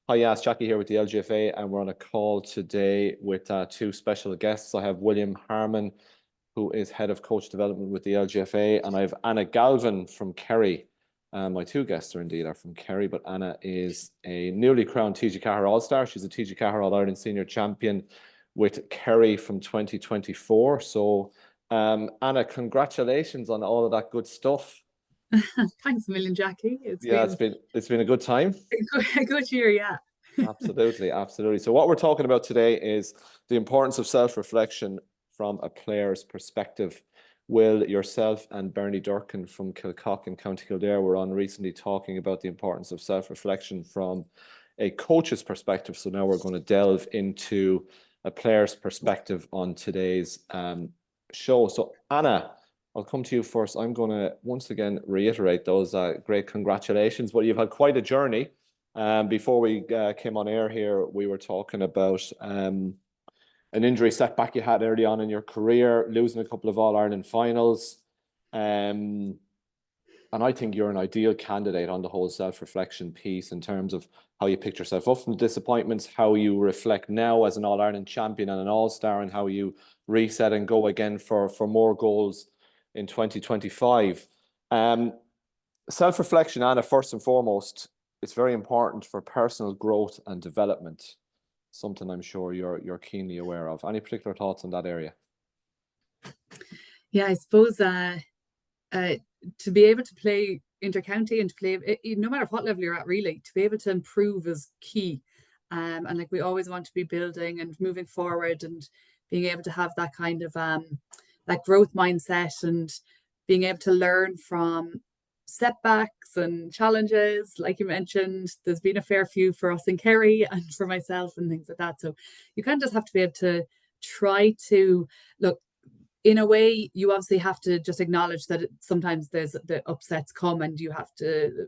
Hi, yeah, it's Jackie here with the LGFA, and we're on a call today with two special guests. I have William Harmon, who is Head of Coach Development with the LGFA, and I have Anna Galvin from Kerry. My two guests are from Kerry, but Anna is a newly crowned TG4 All-Star. She's a TG4 All-Ireland Senior champion with Kerry from 2024. So, Anna, congratulations on all of that good stuff. Thanks a million, Jackie. It's Yeah, been it's been a good time. a good year, yeah. Absolutely, absolutely. So what we're talking about today is the importance of self-reflection from a player's perspective. Will, yourself and Bernie Durkin from Kilcock in County Kildare were on recently talking about the importance of self-reflection from a coach's perspective. So now we're going to delve into a player's perspective on today's show. So Anna, I'll come to you first. I'm going to once again reiterate those great congratulations. Well, you've had quite a journey. Before we came on air here, we were talking about an injury setback you had early on in your career, losing a couple of All-Ireland finals. And I think you're an ideal candidate on the whole self-reflection piece in terms of how you picked yourself up from the disappointments, how you reflect now as an All-Ireland champion and an All-Star, and how you reset and go again for more goals in 2025. Self-reflection, Anna, first and foremost, it's very important for personal growth and development. Something I'm sure you're keenly aware of. Any particular thoughts on that area? Yeah, I suppose to be able to play intercounty and to play, no matter what level you're at, really, to be able to improve is key. And like we always want to be building and moving forward and being able to have that kind of that growth mindset and being able to learn from setbacks and challenges. Like you mentioned, there's been a fair few for us in Kerry and for myself and things like that. So you kind of just have to be able to try to look. In a way, you obviously have to just acknowledge that sometimes there's the upsets come and you have to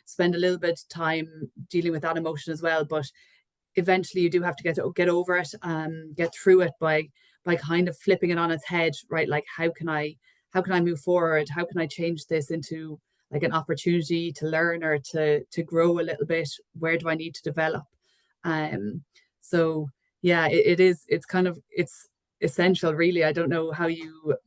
spend a little bit of time dealing with that emotion as well. But eventually you do have to get over it and get through it by kind of flipping it on its head, right? Like how can I move forward? How can I change this into like an opportunity to learn or to grow a little bit? Where do I need to develop? So yeah, it's essential, really. I don't know how you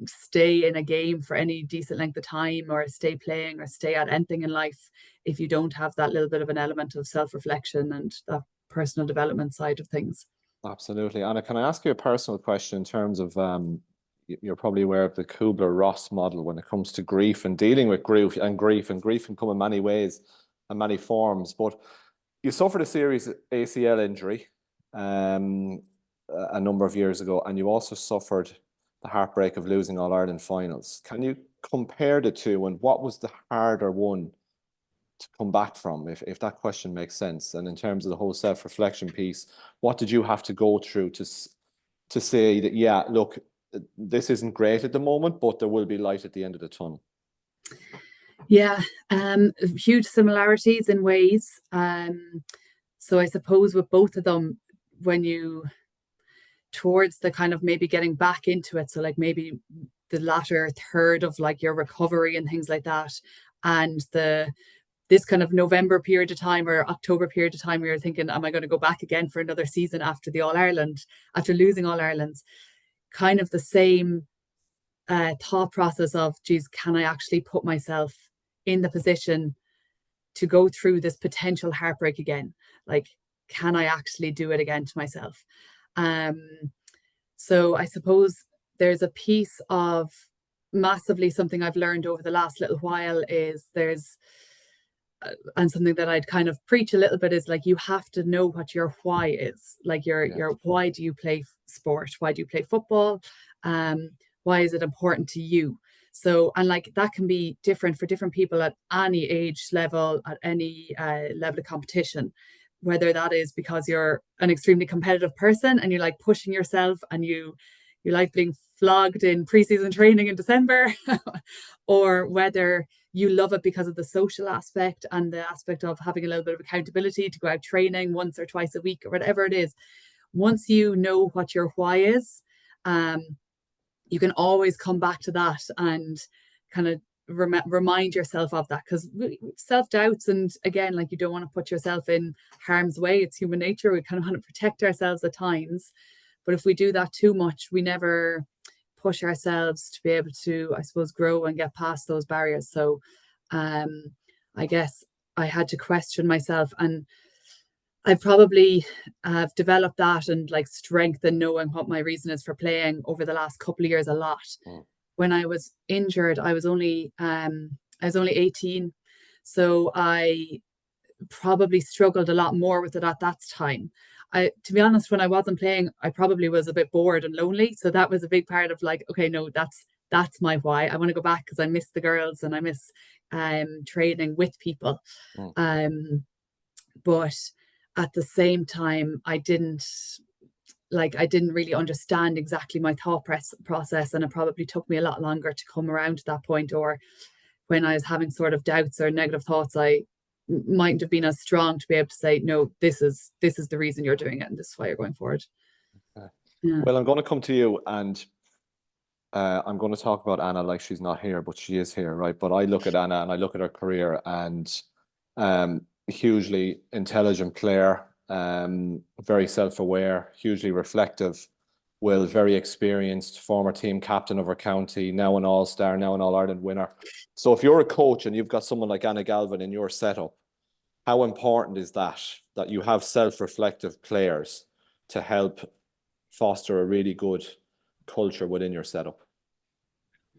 stay in a game for any decent length of time or stay playing or stay at anything in life if you don't have that little bit of an element of self-reflection and that personal development side of things. Absolutely. Anna, can I ask you a personal question in terms of you're probably aware of the Kubler-Ross model when it comes to grief and dealing with grief can come in many ways and many forms. But you suffered a serious ACL injury a number of years ago, and you also suffered the heartbreak of losing All-Ireland finals. Can you compare the two, and what was the harder one to come back from, if that question makes sense? And in terms of the whole self-reflection piece, what did you have to go through to say that, yeah, look, this isn't great at the moment, but there will be light at the end of the tunnel? Yeah, huge similarities in ways. So I suppose with both of them, when you towards the kind of maybe getting back into it, so like maybe the latter third of like your recovery and things like that, and this kind of November period of time or October period of time where you're thinking, am I going to go back again for another season after the All-Ireland, after losing All-Irelands? Kind of the same thought process of, geez, can I actually put myself in the position to go through this potential heartbreak again? Like, can I actually do it again to myself? So I suppose there's a piece of massively something I've learned over the last little while is and something that I'd kind of preach a little bit is like, you have to know what your why is. Like your why do you play sport? Why do you play football? Why is it important to you? So, and like that can be different for different people at any age level, at any level of competition, whether that is because you're an extremely competitive person and you're like pushing yourself and you like being flogged in preseason training in December, or whether you love it because of the social aspect and the aspect of having a little bit of accountability to go out training once or twice a week or whatever it is. Once you know what your why is, you can always come back to that and kind of remind yourself of that, because self-doubts, and again, like, you don't want to put yourself in harm's way. It's human nature. We kind of want to protect ourselves at times, but if we do that too much, we never push ourselves to be able to, I suppose, grow and get past those barriers. So I guess I had to question myself, and I probably have developed that and like strength in knowing what my reason is for playing over the last couple of years a lot. When I was injured, I was only 18. So I probably struggled a lot more with it at that time. To be honest, when I wasn't playing, I probably was a bit bored and lonely. So that was a big part of like, okay, no, that's my why. I want to go back because I miss the girls and I miss training with people. But at the same time, I didn't really understand exactly my thought process, and it probably took me a lot longer to come around to that point. Or when I was having sort of doubts or negative thoughts, I mightn't have been as strong to be able to say, no, this is the reason you're doing it, and this is why you're going forward. Okay. Yeah. Well, I'm going to come to you, and I'm going to talk about Anna like she's not here, but she is here, right? But I look at Anna and I look at her career, and hugely intelligent player, very self-aware, hugely reflective, Will, very experienced, former team captain of her county, now an All-Star, now an All-Ireland winner. So if you're a coach and you've got someone like Anna Galvin in your setup, how important is that you have self-reflective players to help foster a really good culture within your setup?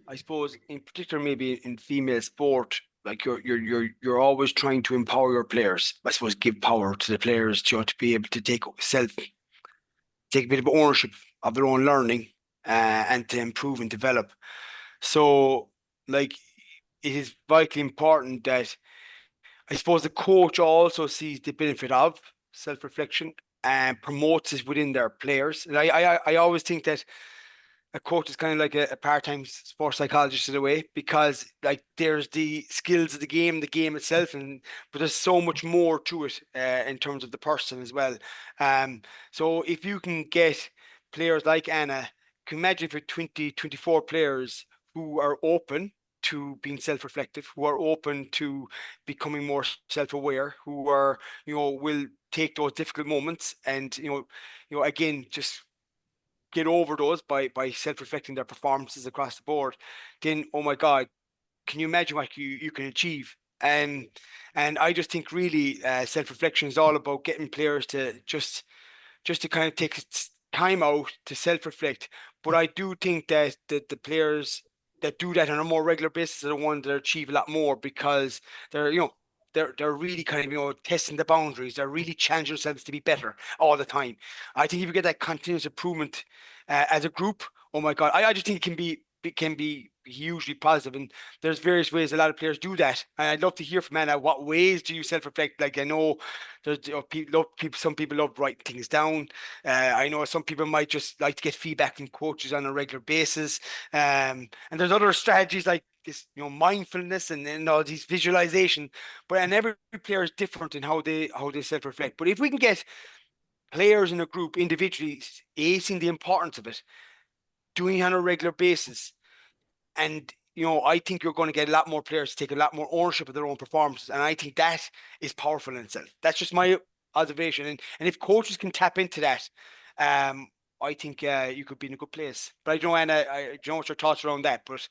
I suppose in particular, maybe in female sport, like you're always trying to empower your players. I suppose give power to the players to be able to take a bit of ownership of their own learning and to improve and develop. So, like, it is vitally important that I suppose the coach also sees the benefit of self-reflection and promotes it within their players. And I always think that a coach is kind of like a part-time sports psychologist in a way, because like there's the skills of the game itself, but there's so much more to it in terms of the person as well. So if you can get players like Anna, can you imagine if you're 24 players who are open to being self-reflective, who are open to becoming more self-aware, who are, will take those difficult moments and, again, just get over those by self-reflecting their performances across the board, then, oh my God, can you imagine what you can achieve? And I just think really self-reflection is all about getting players to just to kind of take time out to self-reflect. But I do think that the players that do that on a more regular basis are the ones that achieve a lot more, because they're, they're really kind of, testing the boundaries. They're really challenging themselves to be better all the time. I think if you get that continuous improvement as a group, oh my God, I just think it can be hugely positive. And there's various ways a lot of players do that. And I'd love to hear from Anna, what ways do you self-reflect? Like, I know there's some people love writing things down. I know some people might just like to get feedback from coaches on a regular basis. And there's other strategies like this, mindfulness and all these visualization. And every player is different in how they self-reflect. But if we can get players in a group individually acing the importance of it, doing it on a regular basis, and I think you're going to get a lot more players to take a lot more ownership of their own performances, and I think that is powerful in itself. That's just my observation, and if coaches can tap into that, I think you could be in a good place. But I don't know, Anna, I don't know what your thoughts around that, but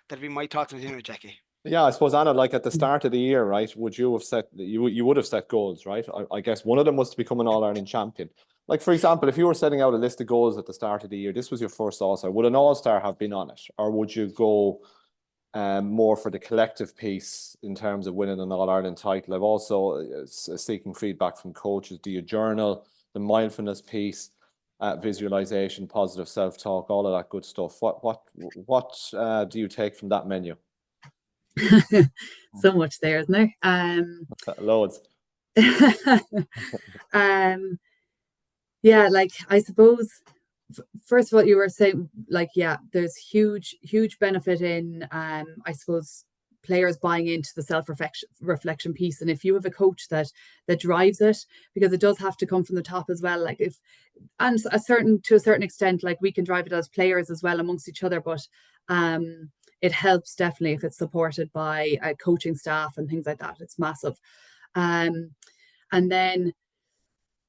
that'd be my thoughts on it, Jackie. Yeah, I suppose, Anna, like at the start of the year, right, would you have set, you would have set goals, right? I guess one of them was to become an All-Ireland champion. Like, for example, if you were setting out a list of goals at the start of the year, this was your first All-Star, would an All-Star have been on it? Or would you go more for the collective piece in terms of winning an All-Ireland title? I've also seeking feedback from coaches. Do you journal, the mindfulness piece, visualization, positive self-talk, all of that good stuff? What do you take from that menu? So much there, isn't there? Loads. Yeah, like, I suppose, first of all, you were saying, like, yeah, there's huge benefit in I suppose players buying into the self-reflection piece. And if you have a coach that drives it, because it does have to come from the top as well, like, to a certain extent, like, we can drive it as players as well amongst each other, but it helps definitely if it's supported by coaching staff and things like that. It's massive. And then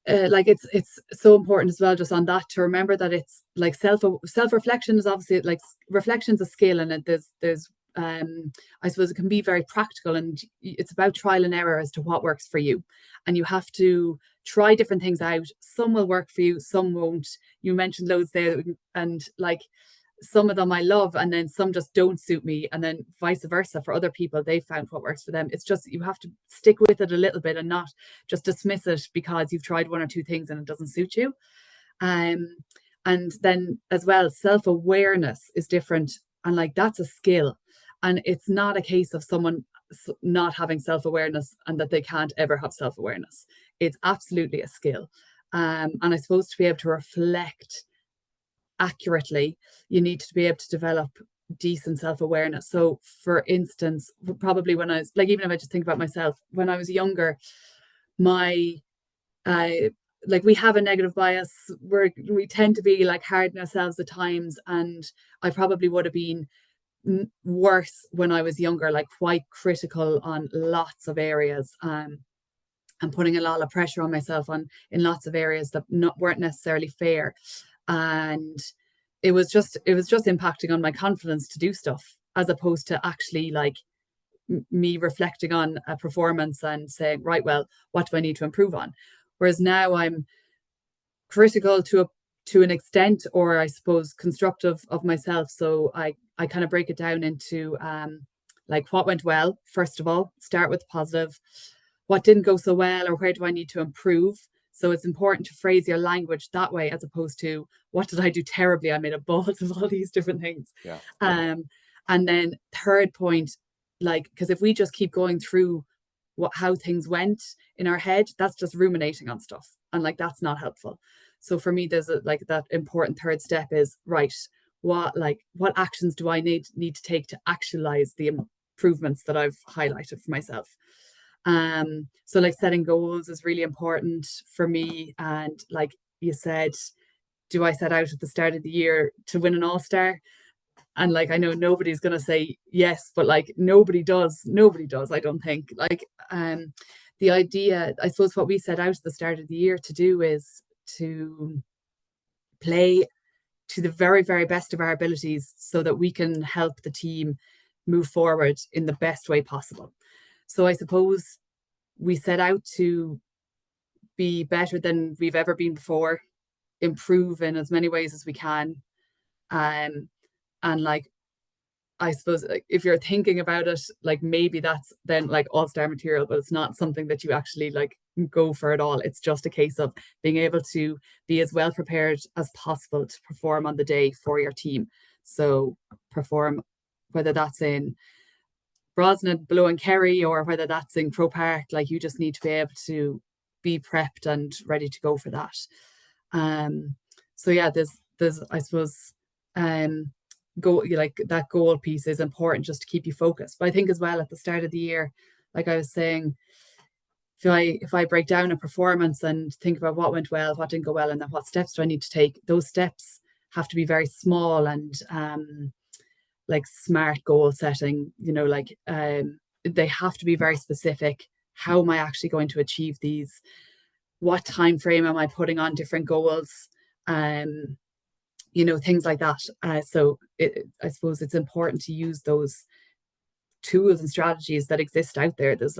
like it's so important as well, just on that, to remember that it's like self-reflection is obviously, like, reflection's a skill, and there's I suppose it can be very practical, and it's about trial and error as to what works for you, and you have to try different things out. Some will work for you, some won't. You mentioned loads there, and like some of them I love, and then some just don't suit me, and then vice versa for other people. They found what works for them. It's just, you have to stick with it a little bit and not just dismiss it because you've tried one or two things and it doesn't suit you. And then as well, self-awareness is different, and like that's a skill, and it's not a case of someone not having self-awareness and that they can't ever have self-awareness. It's absolutely a skill. And I suppose to be able to reflect accurately, you need to be able to develop decent self-awareness. So for instance, probably when I was like, even if I just think about myself, when I was younger, my like, we have a negative bias where we tend to be like hard on ourselves at times, and I probably would have been worse when I was younger, like quite critical on lots of areas, and putting a lot of pressure on myself in lots of areas that weren't necessarily fair. And it was just impacting on my confidence to do stuff, as opposed to actually like me reflecting on a performance and saying, right, well, what do I need to improve on? Whereas now I'm critical to an extent, or I suppose constructive of myself. So I kind of break it down into like what went well, first of all, start with the positive. What didn't go so well, or where do I need to improve? So it's important to phrase your language that way, as opposed to what did I do terribly? I made a balls of all these different things. Yeah. And then third point, like, because if we just keep going through how things went in our head, that's just ruminating on stuff, and like that's not helpful. So for me, there's like that important third step is, right, what actions do I need to take to actualize the improvements that I've highlighted for myself? So like setting goals is really important for me. And like you said, do I set out at the start of the year to win an All-Star? And like, I know nobody's going to say yes, but like nobody does, I don't think. Like the idea, I suppose what we set out at the start of the year to do is to play to the very, very best of our abilities, so that we can help the team move forward in the best way possible. So I suppose we set out to be better than we've ever been before, improve in as many ways as we can. And like, I suppose if you're thinking about it, like maybe that's then like all-star material, but it's not something that you actually like go for at all. It's just a case of being able to be as well prepared as possible to perform on the day for your team. So perform, whether that's in Brosnan, below in Kerry, or whether that's in Crow Park, like you just need to be able to be prepped and ready to go for that. So yeah, there's I suppose like that goal piece is important, just to keep you focused. But I think as well at the start of the year, like I was saying, if I break down a performance and think about what went well, what didn't go well, and then what steps do I need to take, those steps have to be very small and like smart goal setting, like they have to be very specific. How am I actually going to achieve these? What time frame am I putting on different goals? Things like that. So I suppose it's important to use those tools and strategies that exist out there. There's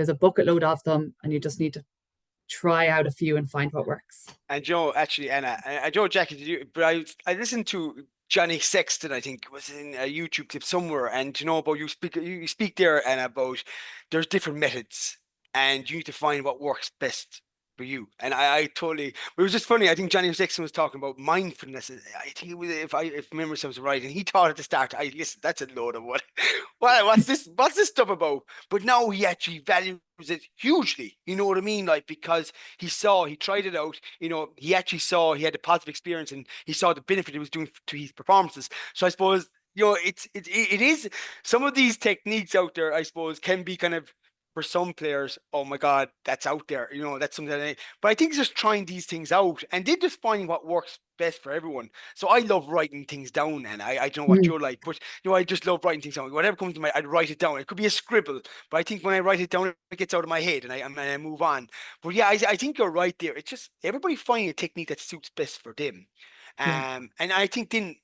a bucket load of them, and you just need to try out a few and find what works. And Joe, actually, Anna, Jackie, but I listened to Johnny Sexton, I think, was in a YouTube clip somewhere, and about you speak there, Anna, about there's different methods, and you need to find what works best for you. And I totally, it was just funny. I think Johnny Sexton was talking about mindfulness. I think it was, if memory serves right, and he thought at the start, listen, that's a load of what's this stuff about? But now he actually values it hugely. You know what I mean? Like, because he tried it out. He actually saw, he had a positive experience, and he saw the benefit it was doing to his performances. So I suppose, it is some of these techniques out there, I suppose, can be kind of for some players, oh my God, that's out there. That's something but I think just trying these things out and then just finding what works best for everyone. So I love writing things down, and I don't know what you're like, but I just love writing things down. Whatever comes to mind, I'd write it down. It could be a scribble, but I think when I write it down, it gets out of my head and I move on. But yeah, I think you're right there. It's just everybody finding a technique that suits best for them. And I think then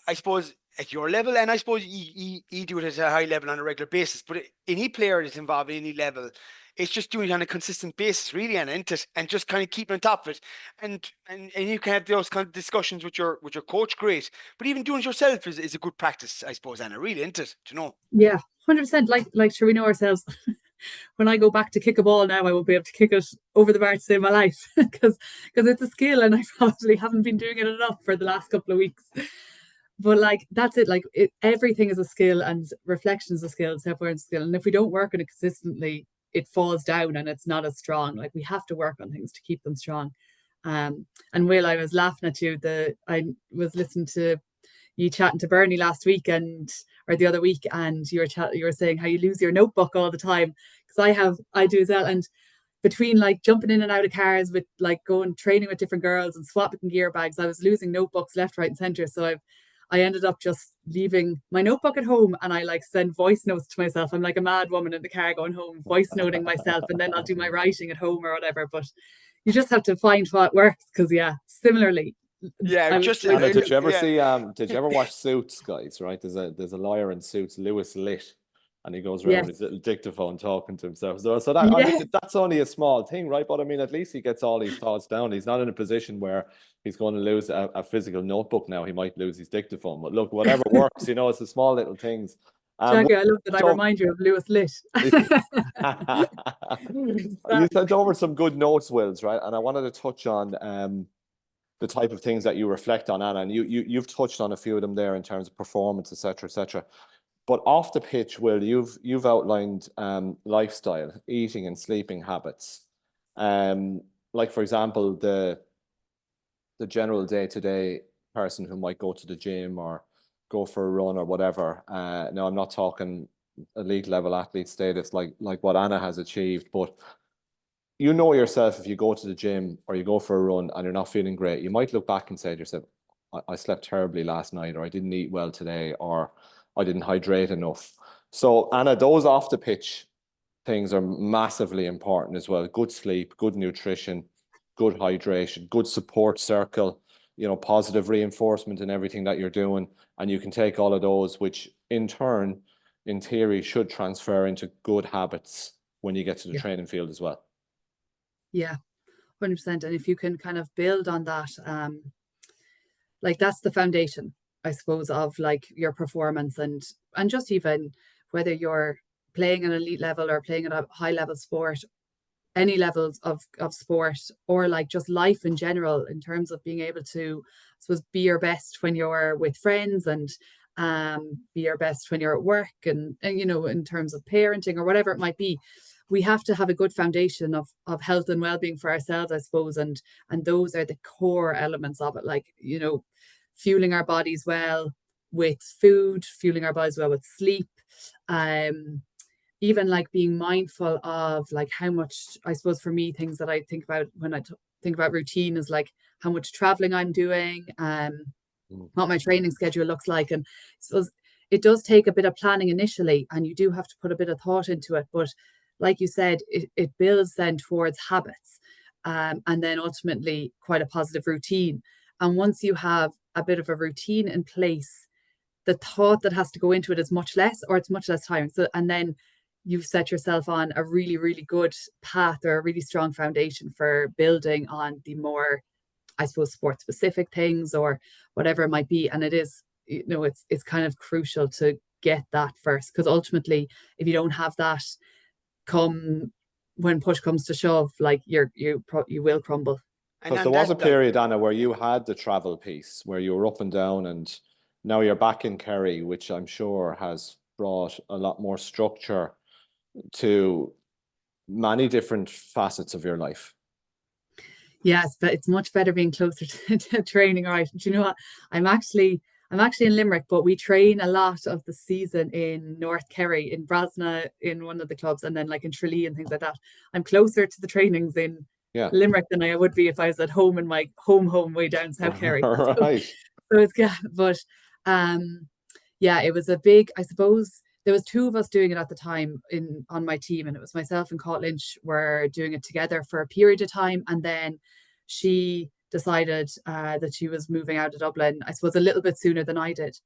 I suppose at your level, and I suppose you do it at a high level on a regular basis, but any player that's involved at any level, it's just doing it on a consistent basis, really, and just kind of keeping on top of it. And you can have those kind of discussions with your coach, great. But even doing it yourself is a good practice, I suppose, Anna, really, isn't it? Do you know? Yeah, 100%. Like sure, we know ourselves. When I go back to kick a ball now, I won't be able to kick it over the bar to save my life because it's a skill, and I probably haven't been doing it enough for the last couple of weeks. But like that's it. Like everything is a skill, and reflection is a skill, self-awareness is a skill. And if we don't work on it consistently, it falls down and it's not as strong. Like we have to work on things to keep them strong. And Will, I was laughing at you. I was listening to you chatting to Bernie last week or the other week, and you were saying how you lose your notebook all the time, because I do as well. And between like jumping in and out of cars with like going training with different girls and swapping gear bags, I was losing notebooks left, right, and center. So I ended up just leaving my notebook at home, and I like send voice notes to myself. I'm like a mad woman in the car going home, voice noting myself, and then I'll do my writing at home or whatever. But you just have to find what works, because similarly. Yeah, Anna, did you ever see? Did you ever watch Suits, guys? Right, there's a lawyer in Suits, Lewis Litt, and he goes around with his little dictaphone talking to himself. So that I mean, that's only a small thing, right? But I mean, at least he gets all his thoughts down. He's not in a position where he's going to lose a physical notebook now. He might lose his dictaphone. But look, whatever works, it's the small little things. Jackie, I love that I remind you of Lewis Litt. You sent over some good notes, Wills, right? And I wanted to touch on the type of things that you reflect on, Anna, and you've touched on a few of them there in terms of performance, etc., etc. But off the pitch, Will, you've outlined lifestyle, eating and sleeping habits. Like for example, the general day-to-day person who might go to the gym or go for a run or whatever. Now I'm not talking elite level athlete status like what Anna has achieved, but you know yourself, if you go to the gym or you go for a run and you're not feeling great, you might look back and say to yourself, I slept terribly last night, or I didn't eat well today, or I didn't hydrate enough. So Anna, those off the pitch things are massively important as well. Good sleep, good nutrition, good hydration, good support circle, positive reinforcement in everything that you're doing. And you can take all of those, which in turn, in theory, should transfer into good habits when you get to the training field as well. Yeah, 100%. And if you can kind of build on that, like that's the foundation, I suppose, of like your performance and just even whether you're playing an elite level or playing at a high level sport, any levels of sport, or like just life in general, in terms of being able to, I suppose, be your best when you're with friends, and be your best when you're at work, and in terms of parenting or whatever it might be. We have to have a good foundation of health and well-being for ourselves, I suppose, and those are the core elements of it, like fueling our bodies well with food, fueling our bodies well with sleep, even like being mindful of like how much, I suppose for me, things that I think about when I think about routine is like how much traveling I'm doing, what my training schedule looks like. And so it does take a bit of planning initially, and you do have to put a bit of thought into it, but like you said, it builds then towards habits, and then ultimately quite a positive routine. And once you have a bit of a routine in place, the thought that has to go into it is much less, or it's much less tiring. So, and then you've set yourself on a really, really good path, or a really strong foundation for building on the more, I suppose, sport specific things or whatever it might be. And it is, it's kind of crucial to get that first, because ultimately, if you don't have that, when push comes to shove, like you will crumble. Because there was a period, Anna, where you had the travel piece, where you were up and down, and now you're back in Kerry, which I'm sure has brought a lot more structure to many different facets of your life. Yes, but it's much better being closer to training. All right, do you know what? I'm actually in Limerick, but we train a lot of the season in North Kerry, in Brasna, in one of the clubs, and then like in Tralee and things like that. I'm closer to the trainings in Yeah. Limerick than I would be if I was at home in my home way down South Kerry. Right. So it's yeah, but yeah, it was a big, I suppose there was two of us doing it at the time on my team, and it was myself and Cait Lynch were doing it together for a period of time, and then she decided that she was moving out of Dublin, I suppose a little bit sooner than I did.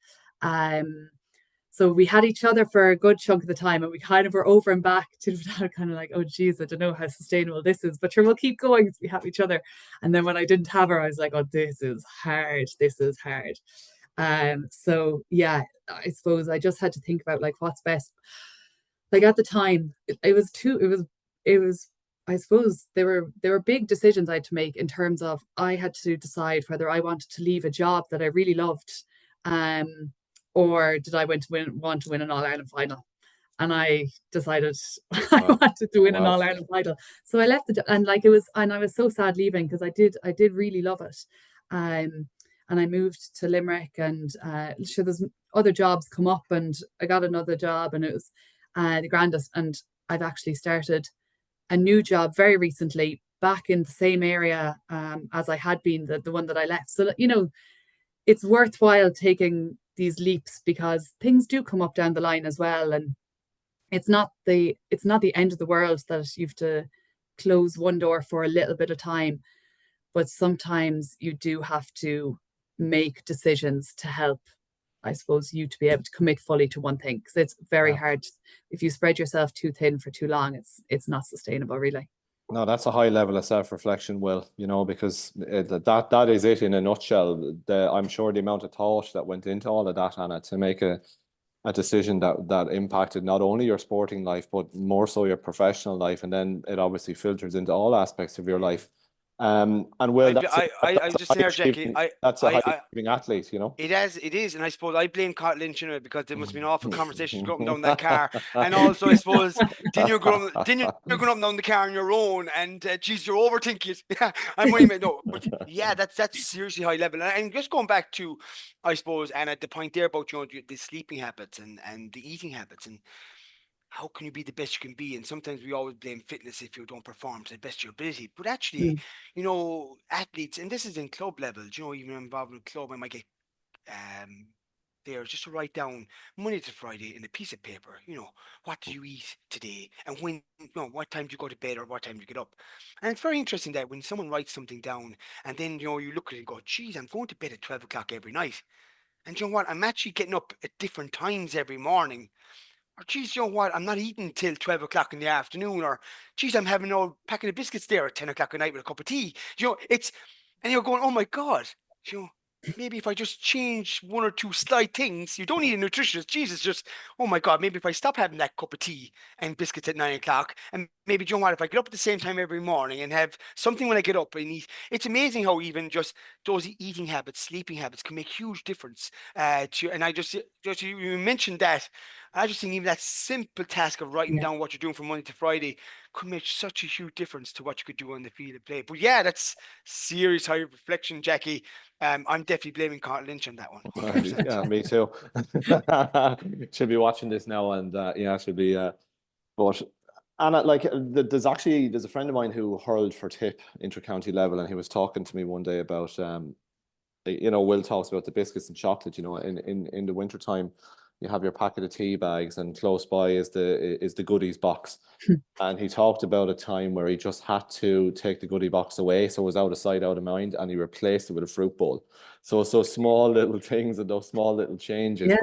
So we had each other for a good chunk of the time, and we kind of were over and back to kind of like, oh geez, I don't know how sustainable this is, but sure, we'll keep going as we have each other. And then when I didn't have her, I was like, oh, this is hard. So yeah, I suppose I just had to think about like what's best. Like at the time, it was I suppose there were big decisions I had to make in terms of I had to decide whether I wanted to leave a job that I really loved, or did I want to win an All-Ireland final. And I decided I wanted to win an All-Ireland final. So I left and like I was so sad leaving because I did really love it. And I moved to Limerick, and sure, there's other jobs come up, and I got another job, and it was the grandest. And I've actually started a new job very recently back in the same area as I had been, the one that I left. So, you know, it's worthwhile taking these leaps because things do come up down the line as well. And it's not the end of the world that you have to close one door for a little bit of time. But sometimes you do have to make decisions to help, I suppose, you to be able to commit fully to one thing, because it's very hard. If you spread yourself too thin for too long, it's not sustainable, really. No, that's a high level of self-reflection, Will, you know, because that is it in a nutshell. I'm sure the amount of thought that went into all of that, Anna, to make a decision that impacted not only your sporting life, but more so your professional life. And then it obviously filters into all aspects of your life. And Will, I just there, Jackie. That's a high achieving athlete, you know. It is, and I suppose I blame Cait Lynch, you know, because there must have been awful conversations going up and down that car, and also I suppose then you're going up and down the car on your own, and geez, you're overthinking it. I'm waiting, no, but yeah, that's seriously high level, and just going back to, I suppose, and at the point there about, you know, the sleeping habits and the eating habits, and how can you be the best you can be? And sometimes we always blame fitness if you don't perform to the best of your ability. But actually, you know, athletes, and this is in club levels, you know, even involved with club, I might get there just to write down Monday to Friday in a piece of paper, you know, what do you eat today? And when, you know, what time do you go to bed or what time do you get up? And it's very interesting that when someone writes something down and then, you know, you look at it and go, geez, I'm going to bed at 12 o'clock every night. And you know what? I'm actually getting up at different times every morning. Or geez, you know what? I'm not eating till 12 o'clock in the afternoon. Or geez, I'm having an old packet of biscuits there at 10 o'clock at night with a cup of tea. You know, and you're going, oh my God, you know, maybe if I just change one or two slight things, you don't need a nutritionist. Jesus, just, oh my God, maybe if I stop having that cup of tea and biscuits at 9 o'clock, and maybe, you know what, if I get up at the same time every morning and have something when I get up and eat, it's amazing how even just those eating habits, sleeping habits can make huge difference to you. And I just you mentioned that. I just think even that simple task of writing down what you're doing from Monday to Friday could make such a huge difference to what you could do on the field of play. But yeah, that's serious high reflection, Jackie. I'm definitely blaming Cait Lynch on that one. 100%. Yeah, me too. Should be watching this now, and yeah, should be. But Anna, like, there's a friend of mine who hurled for tip inter-county level, and he was talking to me one day about you know, Will talks about the biscuits and chocolate. You know, in the winter time, you have your packet of tea bags, and close by is the goodies box. And he talked about a time where he just had to take the goodie box away, so it was out of sight, out of mind, and he replaced it with a fruit bowl. So small little things and those small little changes. Yeah.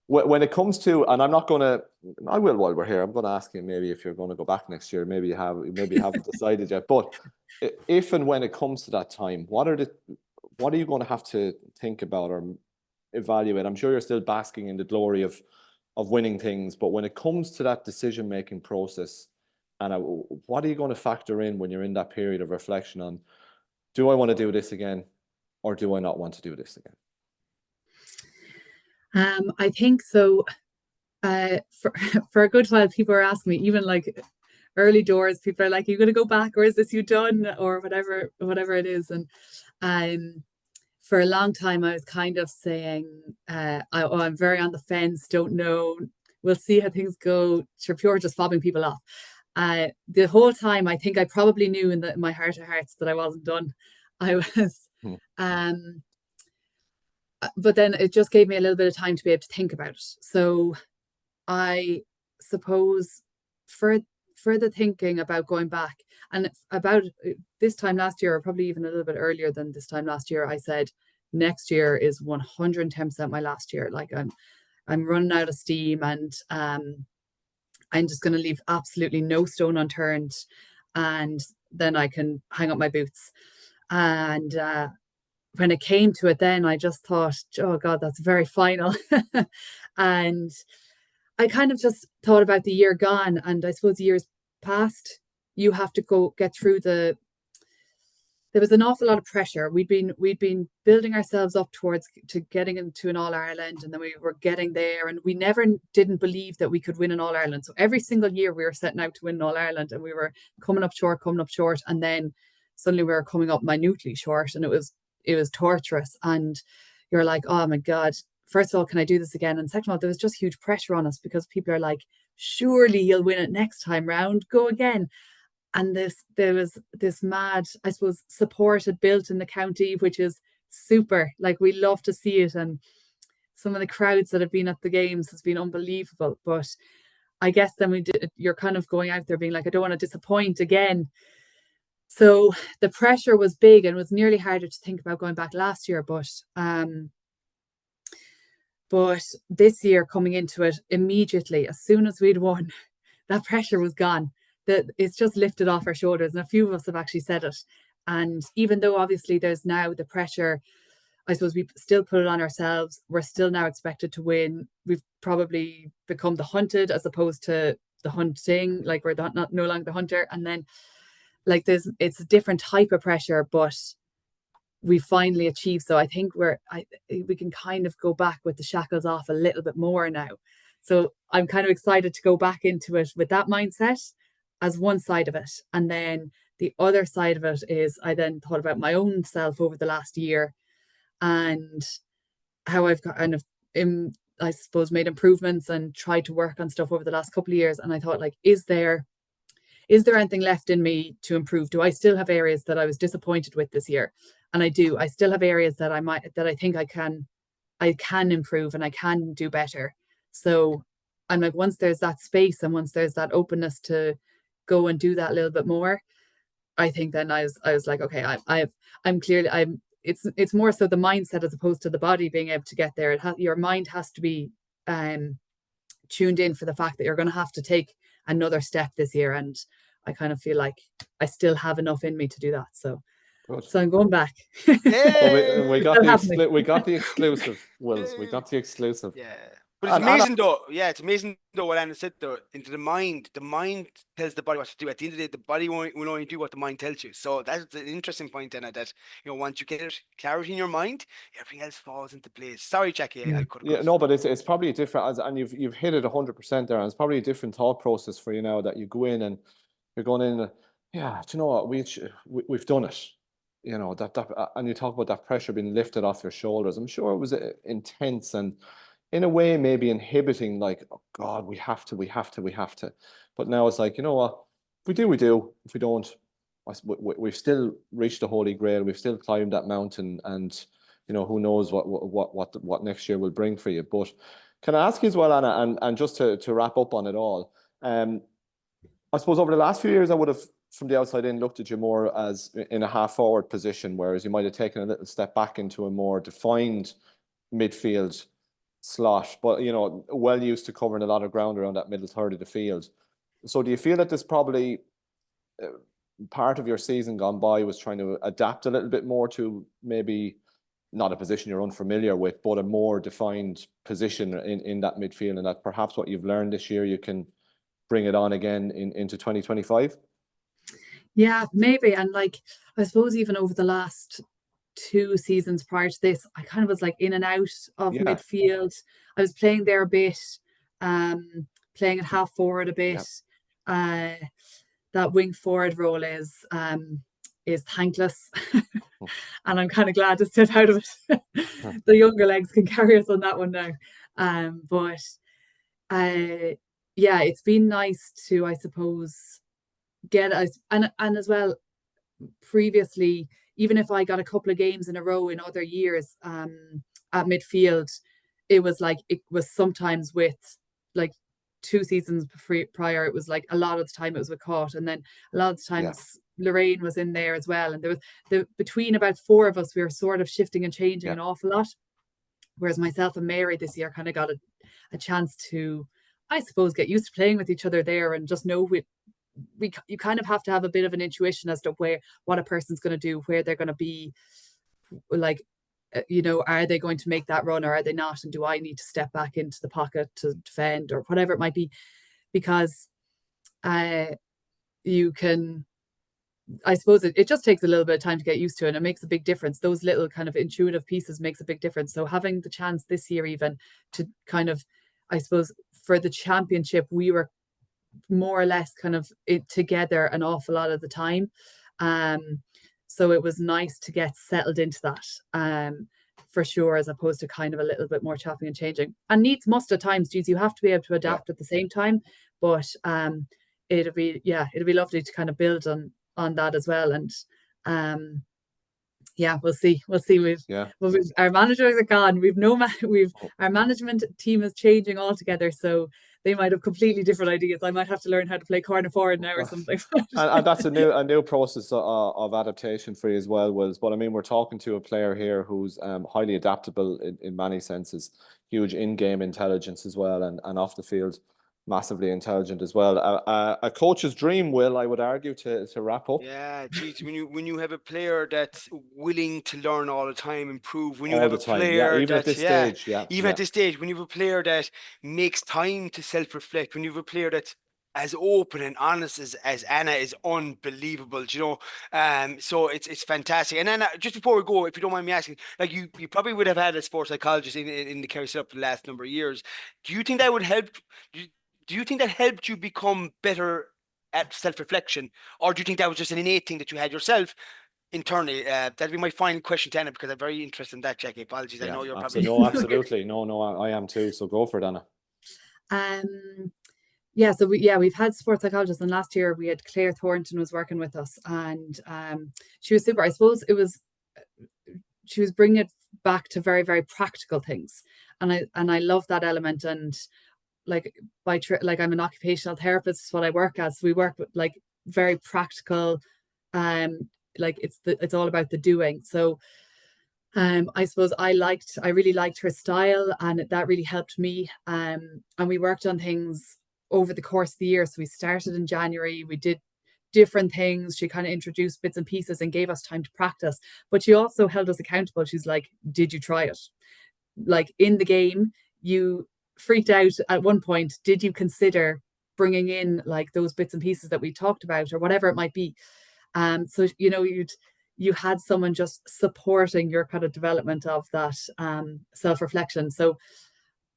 But when it comes to, and I will while we're here, I'm going to ask you maybe if you're going to go back next year. Maybe you haven't decided yet. But if and when it comes to that time, what are you going to have to think about or evaluate? I'm sure you're still basking in the glory of winning things, but when it comes to that decision-making process, and what are you going to factor in when you're in that period of reflection on, do I want to do this again, or do I not want to do this again? I think so. For a good while, people are asking me, even like early doors, people are like, "Are you going to go back, or is this you done, or whatever it is?" And for a long time I was kind of saying, I'm very on the fence, don't know, we'll see how things go. Sure, pure just fobbing people off. The whole time I think I probably knew in my heart of hearts that I wasn't done. I was, but then it just gave me a little bit of time to be able to think about it. So I suppose further thinking about going back, and it's about this time last year, or probably even a little bit earlier than this time last year, I said next year is 110% my last year. Like I'm running out of steam, and I'm just going to leave absolutely no stone unturned, and then I can hang up my boots. And when it came to it, then I just thought, oh God, that's very final. And I kind of just thought about the year gone, and I suppose years past, you have to go get through there was an awful lot of pressure. We'd been building ourselves up towards to getting into an All-Ireland, and then we were getting there, and we never didn't believe that we could win an All-Ireland. So every single year we were setting out to win an All-Ireland, and we were coming up short, and then suddenly we were coming up minutely short, and it was torturous. And you're like, oh my God, first of all, can I do this again? And second of all, there was just huge pressure on us because people are like, surely you'll win it next time round, go again. And there was this mad, I suppose, support had built in the county, which is super. Like, we love to see it. And some of the crowds that have been at the games has been unbelievable. But I guess then you're kind of going out there being like, I don't want to disappoint again. So the pressure was big, and it was nearly harder to think about going back last year. But this year, coming into it immediately, as soon as we'd won, that pressure was gone. That it's just lifted off our shoulders, and a few of us have actually said it. And even though obviously there's now the pressure, I suppose we still put it on ourselves. We're still now expected to win. We've probably become the hunted as opposed to the hunting. Like, we're no longer the hunter. And then like it's a different type of pressure, but we finally achieved. So I think we can kind of go back with the shackles off a little bit more now. So I'm kind of excited to go back into it with that mindset as one side of it. And then the other side of it is I then thought about my own self over the last year and how I've kind of, I suppose, made improvements and tried to work on stuff over the last couple of years. And I thought, like, is there anything left in me to improve? Do I still have areas that I was disappointed with this year? And I do. I still have areas that I think I can improve and I can do better. So I'm like, once there's that space and once there's that openness to go and do that a little bit more, I think then I was like, okay, it's more so the mindset as opposed to the body being able to get there. Your mind has to be tuned in for the fact that you're going to have to take another step this year, and I kind of feel like I still have enough in me to do that. So I'm going back. Well, we got the exclusive, Wills. We got the exclusive. Yeah. But it's amazing though. Yeah, it's amazing though what Anna said though. Into the mind tells the body what to do. At the end of the day, the body will only do what the mind tells you. So that's an interesting point, Anna, that once you get clarity in your mind, everything else falls into place. Sorry, Jackie, I could. Yeah, no, but it's probably a different, and you've hit it 100% there. And it's probably a different thought process for you now that you go in and you're going in. Yeah, do you know what, we've done it. That and you talk about that pressure being lifted off your shoulders. I'm sure it was intense and in a way maybe inhibiting, like, oh God, we have to. But now it's like, you know what, if we do, we do. If we don't, we've still reached the Holy Grail. We've still climbed that mountain, and who knows what next year will bring for you. But can I ask you as well, Anna, and just to wrap up on it all, I suppose over the last few years, I would have, from the outside in, looked at you more as in a half-forward position, whereas you might have taken a little step back into a more defined midfield slot, but well used to covering a lot of ground around that middle third of the field. So do you feel that this probably part of your season gone by was trying to adapt a little bit more to maybe not a position you're unfamiliar with, but a more defined position in that midfield, and that perhaps what you've learned this year you can bring it on again into 2025? Yeah, maybe. And like, I suppose even over the last 2 seasons prior to this, I kind of was like in and out of midfield. I was playing there a bit, playing at half forward a bit. That wing forward role is thankless. and I'm kind of glad to step out of it. The younger legs can carry us on that one now. But yeah, it's been nice to, I suppose, get us, and as well, previously, even if I got a couple of games in a row in other years at midfield, it was sometimes with like 2 seasons prior, it was like a lot of the time it was with Caught, and then a lot of the times Lorraine was in there as well, and there was between about 4 of us, we were sort of shifting and changing an awful lot, whereas myself and Mary this year kind of got a chance to, I suppose, get used to playing with each other there, and just know you kind of have to have a bit of an intuition as to what a person's going to do, where they're going to be, like, are they going to make that run or are they not, and do I need to step back into the pocket to defend or whatever it might be, because you can, I suppose it just takes a little bit of time to get used to it, and it makes a big difference. Those little kind of intuitive pieces makes a big difference. So having the chance this year even to kind of, I suppose, for the championship, we were more or less kind of together an awful lot of the time. So it was nice to get settled into that, for sure, as opposed to kind of a little bit more chopping and changing. And needs must at times, geez, you have to be able to adapt at the same time. But it'll be lovely to kind of build on that as well. And yeah, we'll see. Our managers are gone. Our management team is changing altogether, so they might have completely different ideas. I might have to learn how to play corner forward now or something. and that's a new process of adaptation for you as well, Wills. But I mean, we're talking to a player here who's highly adaptable in many senses, huge in-game intelligence as well, and off the field, massively intelligent as well. A coach's dream, Will, I would argue, to wrap up. Yeah, geez, when you have a player that's willing to learn all the time, improve, when you All have the a time, player even at this stage, even at this stage, when you have a player that makes time to self-reflect, when you have a player that's as open and honest as Anna is, unbelievable, you know. So it's fantastic. And then just before we go, if you don't mind me asking, like you probably would have had a sports psychologist in the Kerry setup the last number of years. Do you think that would help? Do you think that helped you become better at self-reflection, or do you think that was just an innate thing that you had yourself internally? That'd be my final question to Anna, because I'm very interested in that, Jackie. Apologies, I know you're probably... No, absolutely. No, I am too. So go for it, Anna. Yeah, so we've had sports psychologists, and last year we had Claire Thornton was working with us, and she was super. I suppose she was bringing it back to very, very practical things, and I love that element. And like I'm an occupational therapist, what I work as. We work with like very practical, like it's all about the doing. So I suppose I really liked her style, and that really helped me. And we worked on things over the course of the year. So we started in January, we did different things. She kind of introduced bits and pieces and gave us time to practice, but she also held us accountable. She's like, did you try it? Like in the game, you freaked out at one point. Did you consider bringing in like those bits and pieces that we talked about, or whatever it might be? So, you know, you had someone just supporting your kind of development of that self-reflection. So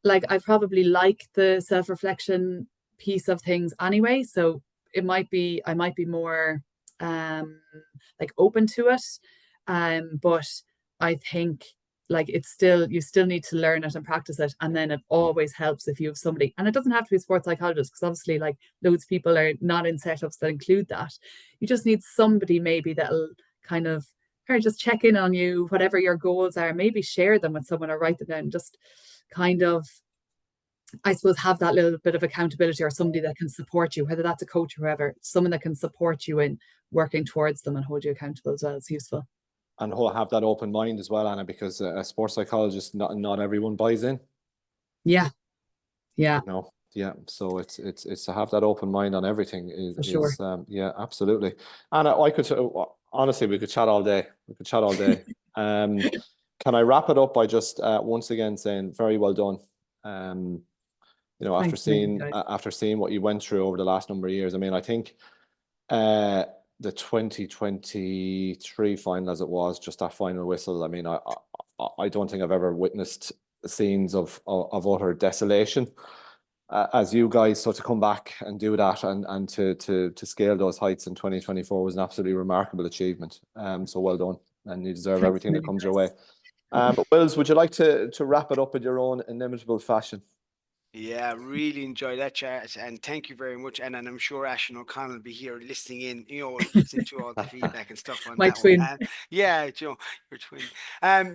like, I probably like the self-reflection piece of things anyway. So I might be more like open to it. But I think like you still need to learn it and practice it. And then it always helps if you have somebody, and it doesn't have to be a sports psychologist, because obviously like loads of people are not in setups that include that. You just need somebody maybe that'll kind of, or just check in on you, whatever your goals are, maybe share them with someone or write them down, just kind of, I suppose, have that little bit of accountability, or somebody that can support you, whether that's a coach or whoever, someone that can support you in working towards them and hold you accountable as well. It's useful. And have that open mind as well, Anna, because a sports psychologist, not everyone buys in. Yeah. No. Yeah, so it's to have that open mind on everything. For sure. Yeah, absolutely. Anna, honestly, we could chat all day. Can I wrap it up by just once again saying very well done. You know, after seeing what you went through over the last number of years. I mean, I think the 2023 final, as it was, just that final whistle. I mean, I don't think I've ever witnessed scenes of utter desolation. As you guys, so to come back and do that and to scale those heights in 2024 was an absolutely remarkable achievement. So well done. and you deserve Thanks a everything that million, comes your guys. way. But Wills, would you like to wrap it up in your own inimitable fashion? Yeah, really enjoyed that chat, and thank you very much. And I'm sure Ashton O'Connell will be here listening in, listening to all the feedback and stuff on My that one. twin. Yeah, your twin.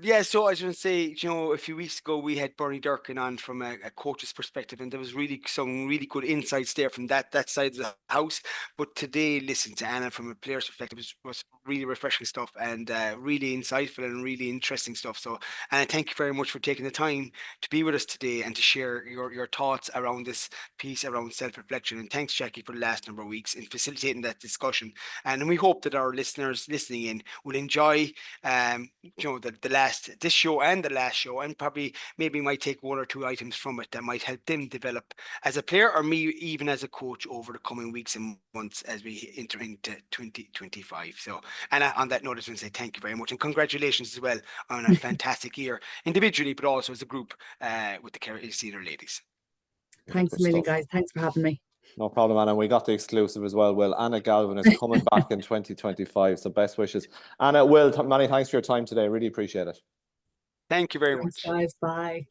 Yeah, so I just want to say, a few weeks ago we had Bernie Durkin on from a coach's perspective, and there was really some really good insights there from that side of the house. But today, listen to Anna from a player's perspective was really refreshing stuff, and really insightful and really interesting stuff. So, Anna, thank you very much for taking the time to be with us today and to share your thoughts around this piece around self-reflection. And thanks, Jackie, for the last number of weeks in facilitating that discussion. And we hope that our listeners listening in will enjoy this show and the last show, and probably maybe might take one or two items from it that might help them develop as a player, or me even as a coach, over the coming weeks and months as we enter into 2025. So, and on that note, I just want to say thank you very much, and congratulations as well on a fantastic year individually, but also as a group with the Kerry senior ladies. Thanks a million, guys. Thanks for having me. No problem, Anna. We got the exclusive as well. Will, Anna Galvin is coming back in 2025. So best wishes. Anna, Will, many thanks for your time today. Really appreciate it. Thank you very Thanks, much. guys. Bye.